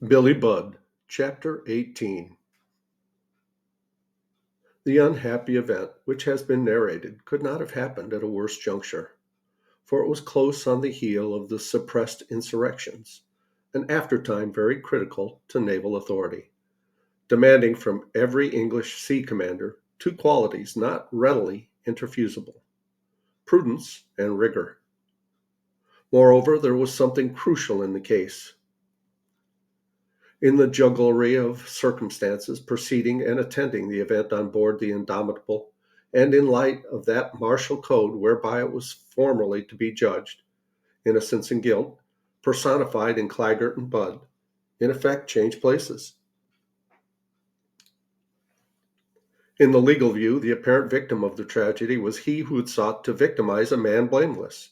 Billy Budd, Chapter 18. The unhappy event which has been narrated could not have happened at a worse juncture, for it was close on the heel of the suppressed insurrections, an aftertime very critical to naval authority, demanding from every English sea commander two qualities not readily interfusible: prudence and rigor. Moreover, there was something crucial in the case. In the jugglery of circumstances preceding and attending the event on board the Indomitable, and in light of that martial code whereby it was formerly to be judged, innocence and guilt, personified in Claggart and Budd, in effect changed places. In the legal view, the apparent victim of the tragedy was he who had sought to victimize a man blameless,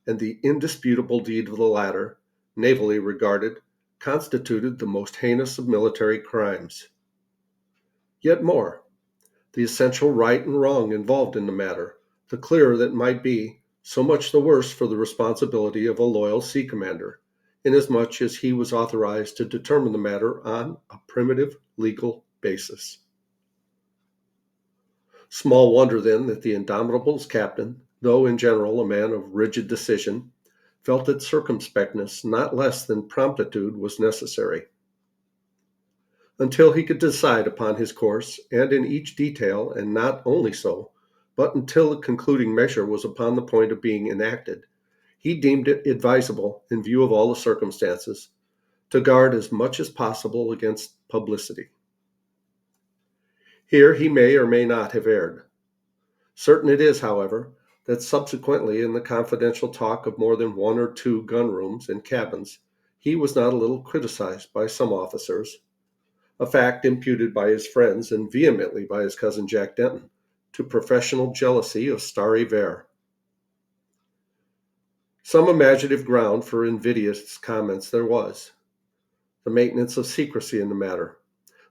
and the indisputable deed of the latter, navally regarded, constituted the most heinous of military crimes. Yet more, the essential right and wrong involved in the matter, the clearer that might be, so much the worse for the responsibility of a loyal sea commander, inasmuch as he was authorized to determine the matter on a primitive legal basis. Small wonder then that the Indomitable's captain, though in general a man of rigid decision, felt that circumspectness not less than promptitude was necessary. Until he could decide upon his course, and in each detail, and not only so, but until the concluding measure was upon the point of being enacted, he deemed it advisable, in view of all the circumstances, to guard as much as possible against publicity. Here he may or may not have erred. Certain it is, however, that subsequently in the confidential talk of more than one or two gun rooms and cabins, he was not a little criticized by some officers, a fact imputed by his friends and vehemently by his cousin Jack Denton, to professional jealousy of starry Vere. Some imaginative ground for invidious comments there was: the maintenance of secrecy in the matter,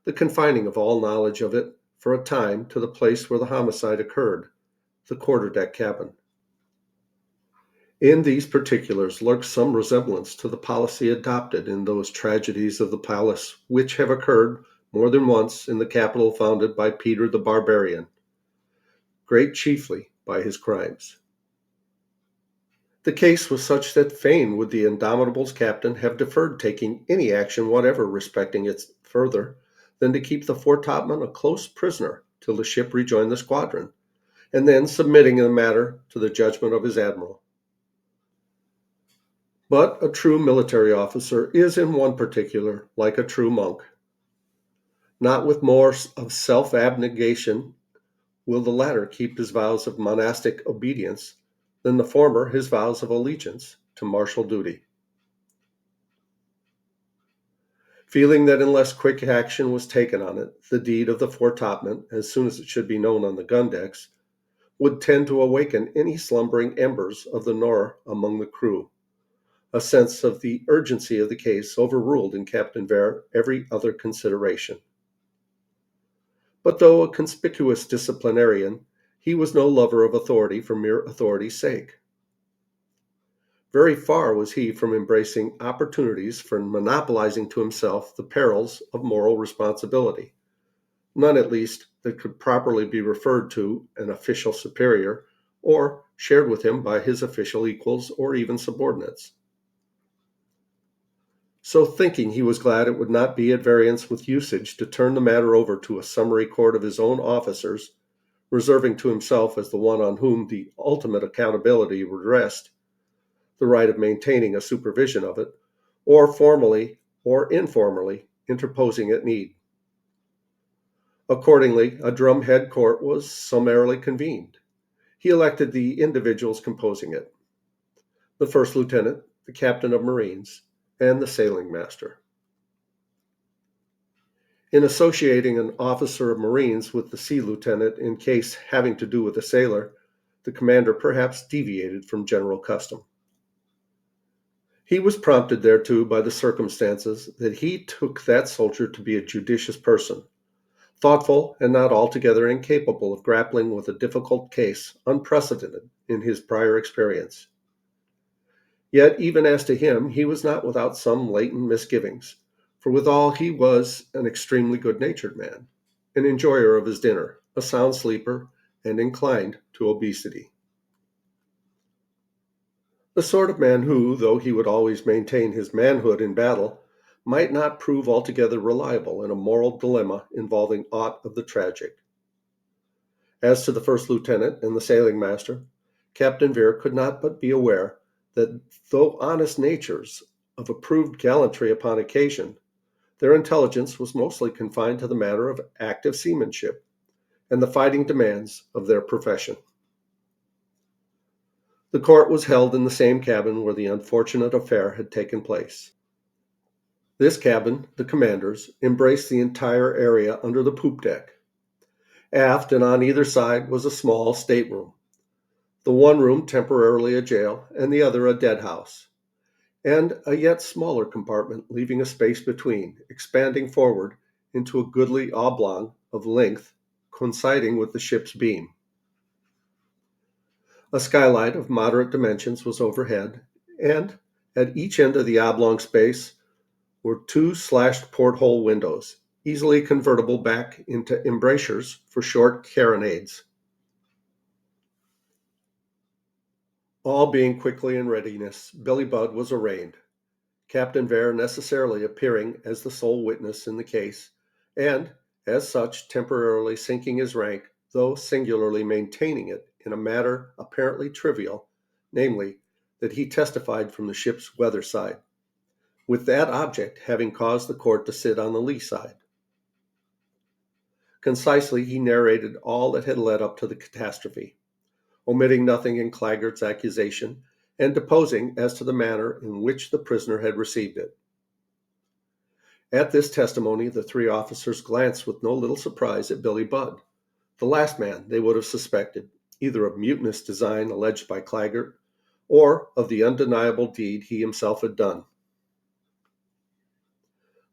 the confining of all knowledge of it for a time to the place where the homicide occurred, the quarter-deck cabin. In these particulars lurks some resemblance to the policy adopted in those tragedies of the palace which have occurred more than once in the capital founded by Peter the Barbarian, great chiefly by his crimes. The case was such that fain would the Indomitable's captain have deferred taking any action whatever respecting its further, than to keep the foretopman a close prisoner till the ship rejoined the squadron, and then submitting the matter to the judgment of his admiral. But a true military officer is in one particular like a true monk. Not with more of self-abnegation will the latter keep his vows of monastic obedience than the former his vows of allegiance to martial duty. Feeling that unless quick action was taken on it, the deed of the foretopman, as soon as it should be known on the gun decks, would tend to awaken any slumbering embers of the Nore among the crew, a sense of the urgency of the case overruled in Captain Vere every other consideration. But though a conspicuous disciplinarian, he was no lover of authority for mere authority's sake. Very far was he from embracing opportunities for monopolizing to himself the perils of moral responsibility, none at least that could properly be referred to an official superior, or shared with him by his official equals or even subordinates. So thinking, he was glad it would not be at variance with usage to turn the matter over to a summary court of his own officers, reserving to himself, as the one on whom the ultimate accountability would rest, the right of maintaining a supervision of it, or formally or informally interposing at need. Accordingly, a drumhead court was summarily convened. He elected the individuals composing it: the first lieutenant, the captain of marines, and the sailing master. In associating an officer of marines with the sea lieutenant in case having to do with a sailor, the commander perhaps deviated from general custom. He was prompted thereto by the circumstances that he took that soldier to be a judicious person, thoughtful and not altogether incapable of grappling with a difficult case unprecedented in his prior experience. Yet even as to him he was not without some latent misgivings, for withal he was an extremely good-natured man, an enjoyer of his dinner, a sound sleeper, and inclined to obesity. The sort of man who, though he would always maintain his manhood in battle, might not prove altogether reliable in a moral dilemma involving aught of the tragic. As to the first lieutenant and the sailing master, Captain Vere could not but be aware that though honest natures of approved gallantry upon occasion, their intelligence was mostly confined to the matter of active seamanship and the fighting demands of their profession. The court was held in the same cabin where the unfortunate affair had taken place. This cabin, the commander's, embraced the entire area under the poop deck. Aft and on either side was a small stateroom, the one room temporarily a jail and the other a dead house, and a yet smaller compartment leaving a space between, expanding forward into a goodly oblong of length coinciding with the ship's beam. A skylight of moderate dimensions was overhead, and at each end of the oblong space were two slashed porthole windows, easily convertible back into embrasures for short carronades. All being quickly in readiness, Billy Budd was arraigned, Captain Vere necessarily appearing as the sole witness in the case, and, as such, temporarily sinking his rank, though singularly maintaining it in a matter apparently trivial, namely, that he testified from the ship's weather side, with that object having caused the court to sit on the lee side. Concisely, he narrated all that had led up to the catastrophe, omitting nothing in Claggart's accusation, and deposing as to the manner in which the prisoner had received it. At this testimony, the three officers glanced with no little surprise at Billy Budd, the last man they would have suspected, either of mutinous design alleged by Claggart, or of the undeniable deed he himself had done.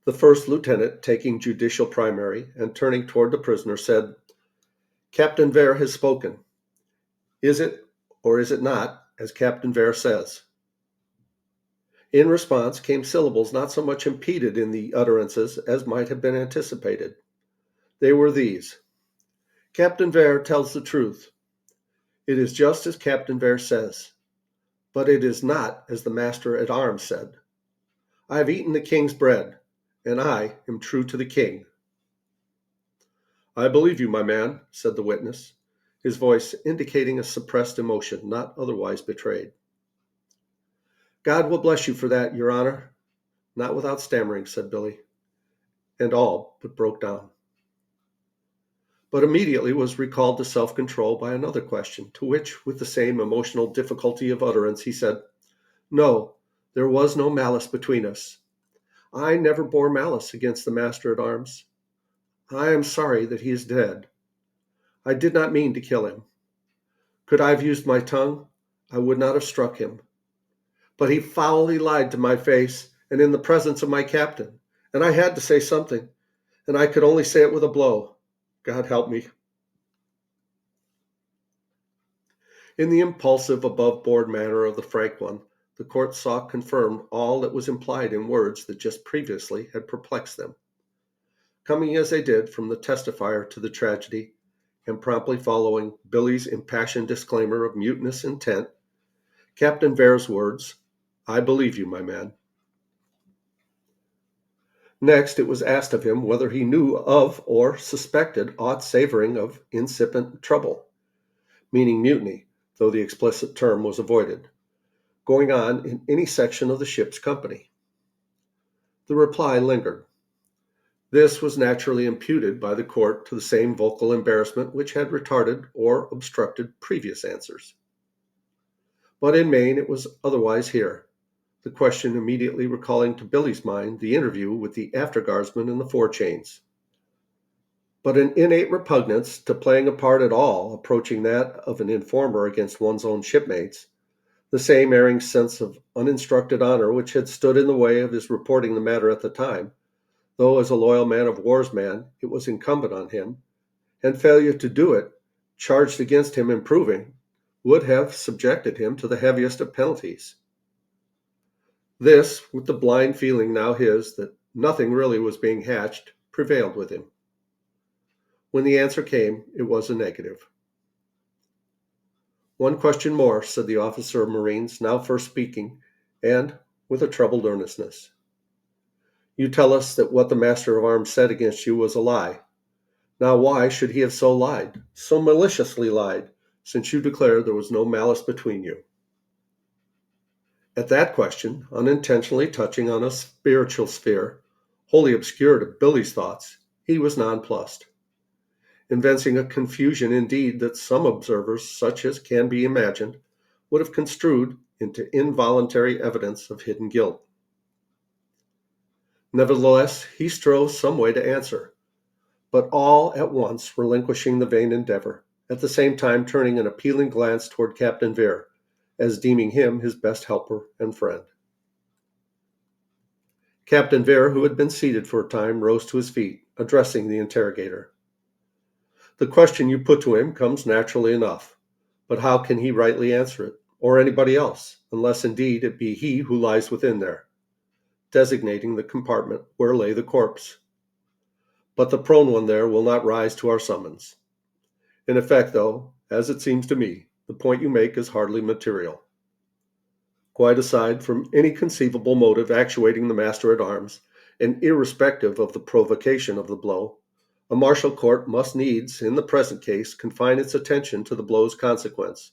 The first lieutenant, taking judicial primary and turning toward the prisoner, said, "Captain Vere has spoken. Is it, or is it not, as Captain Vere says?" In response came syllables not so much impeded in the utterances as might have been anticipated. They were these: "Captain Vere tells the truth. It is just as Captain Vere says, but it is not as the master-at-arms said. I have eaten the king's bread, and I am true to the king." "I believe you, my man," said the witness, his voice indicating a suppressed emotion not otherwise betrayed. "God will bless you for that, your honor." "Not without stammering," said Billy, and all but broke down. But immediately was recalled to self-control by another question, to which, with the same emotional difficulty of utterance, he said, "No, there was no malice between us. I never bore malice against the master-at-arms. I am sorry that he is dead. I did not mean to kill him. Could I have used my tongue, I would not have struck him. But he foully lied to my face and in the presence of my captain, and I had to say something, and I could only say it with a blow. God help me." In the impulsive, above-board manner of the frank one, the court saw confirmed all that was implied in words that just previously had perplexed them. Coming as they did from the testifier to the tragedy, and promptly following Billy's impassioned disclaimer of mutinous intent, Captain Vere's words, "I believe you, my man." Next, it was asked of him whether he knew of or suspected aught savoring of incipient trouble, meaning mutiny, though the explicit term was avoided, going on in any section of the ship's company. The reply lingered. This was naturally imputed by the court to the same vocal embarrassment which had retarded or obstructed previous answers. But in main it was otherwise here, the question immediately recalling to Billy's mind the interview with the afterguardsman in the forechains. But an innate repugnance to playing a part at all approaching that of an informer against one's own shipmates, the same erring sense of uninstructed honor which had stood in the way of his reporting the matter at the time, though as a loyal man-of-war's man it was incumbent on him, and failure to do it, charged against him in proving, would have subjected him to the heaviest of penalties. This, with the blind feeling now his that nothing really was being hatched, prevailed with him. When the answer came, it was a negative. "One question more," said the officer of Marines, now first speaking, and with a troubled earnestness. "You tell us that what the master of arms said against you was a lie. Now why should he have so lied, so maliciously lied, since you declare there was no malice between you?" At that question, unintentionally touching on a spiritual sphere, wholly obscure to Billy's thoughts, he was nonplussed, evincing a confusion indeed that some observers, such as can be imagined, would have construed into involuntary evidence of hidden guilt. Nevertheless, he strove some way to answer, but all at once relinquishing the vain endeavor, at the same time turning an appealing glance toward Captain Vere, as deeming him his best helper and friend. Captain Vere, who had been seated for a time, rose to his feet, addressing the interrogator. "The question you put to him comes naturally enough, but how can he rightly answer it, or anybody else, unless indeed it be he who lies within there," designating the compartment where lay the corpse. "But the prone one there will not rise to our summons. In effect, though, as it seems to me, the point you make is hardly material. Quite aside from any conceivable motive actuating the master-at-arms, and irrespective of the provocation of the blow, a martial court must needs, in the present case, confine its attention to the blow's consequence,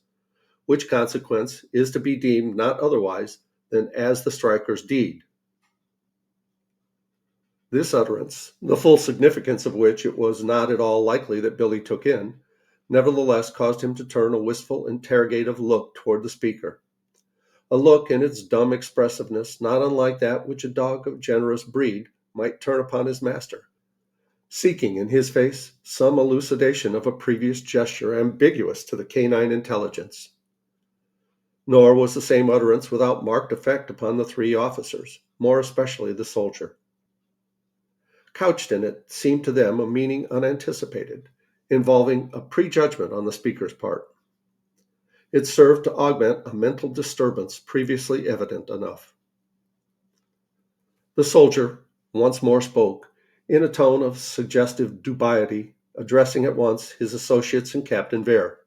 which consequence is to be deemed not otherwise than as the striker's deed." This utterance, the full significance of which it was not at all likely that Billy took in, nevertheless caused him to turn a wistful, interrogative look toward the speaker. A look in its dumb expressiveness not unlike that which a dog of generous breed might turn upon his master, seeking in his face some elucidation of a previous gesture ambiguous to the canine intelligence. Nor was the same utterance without marked effect upon the three officers, more especially the soldier. Couched in it seemed to them a meaning unanticipated, involving a prejudgment on the speaker's part. It served to augment a mental disturbance previously evident enough. The soldier once more spoke, in a tone of suggestive dubiety, addressing at once his associates and Captain Vere.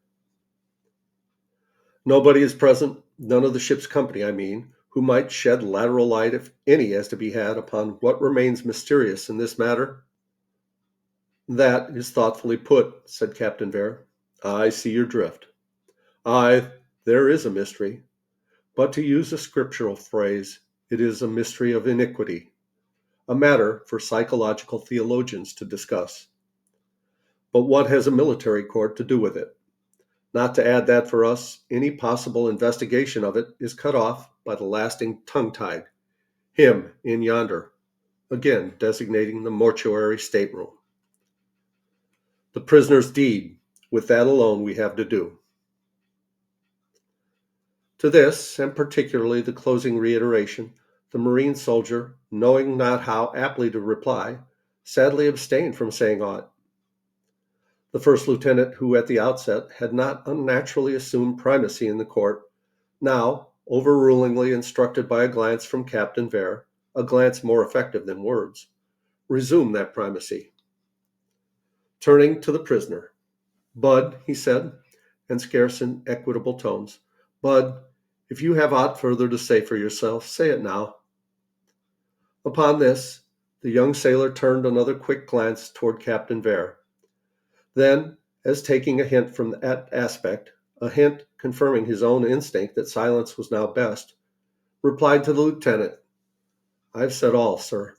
"Nobody is present, none of the ship's company, I mean, who might shed lateral light, if any is to be had, upon what remains mysterious in this matter?" "That is thoughtfully put," said Captain Vere. "I see your drift. Aye, there is a mystery, but to use a scriptural phrase, it is a mystery of iniquity, a matter for psychological theologians to discuss. But what has a military court to do with it? Not to add that for us, any possible investigation of it is cut off by the lasting tongue-tied, him in yonder," again designating the mortuary stateroom. "The prisoner's deed, with that alone we have to do." To this, and particularly the closing reiteration, the Marine soldier, knowing not how aptly to reply, sadly abstained from saying aught. The first lieutenant, who at the outset had not unnaturally assumed primacy in the court, now, overrulingly instructed by a glance from Captain Vere, a glance more effective than words, resumed that primacy. Turning to the prisoner, "Bud," he said, and scarce in equitable tones, "Bud, if you have aught further to say for yourself, say it now." Upon this, the young sailor turned another quick glance toward Captain Vere. Then, as taking a hint from that aspect, a hint confirming his own instinct that silence was now best, replied to the lieutenant, "I've said all, sir."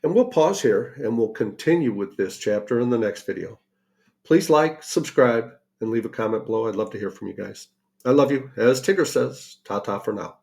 And we'll pause here, and we'll continue with this chapter in the next video. Please like, subscribe, and leave a comment below. I'd love to hear from you guys. I love you. As Tigger says, ta-ta for now.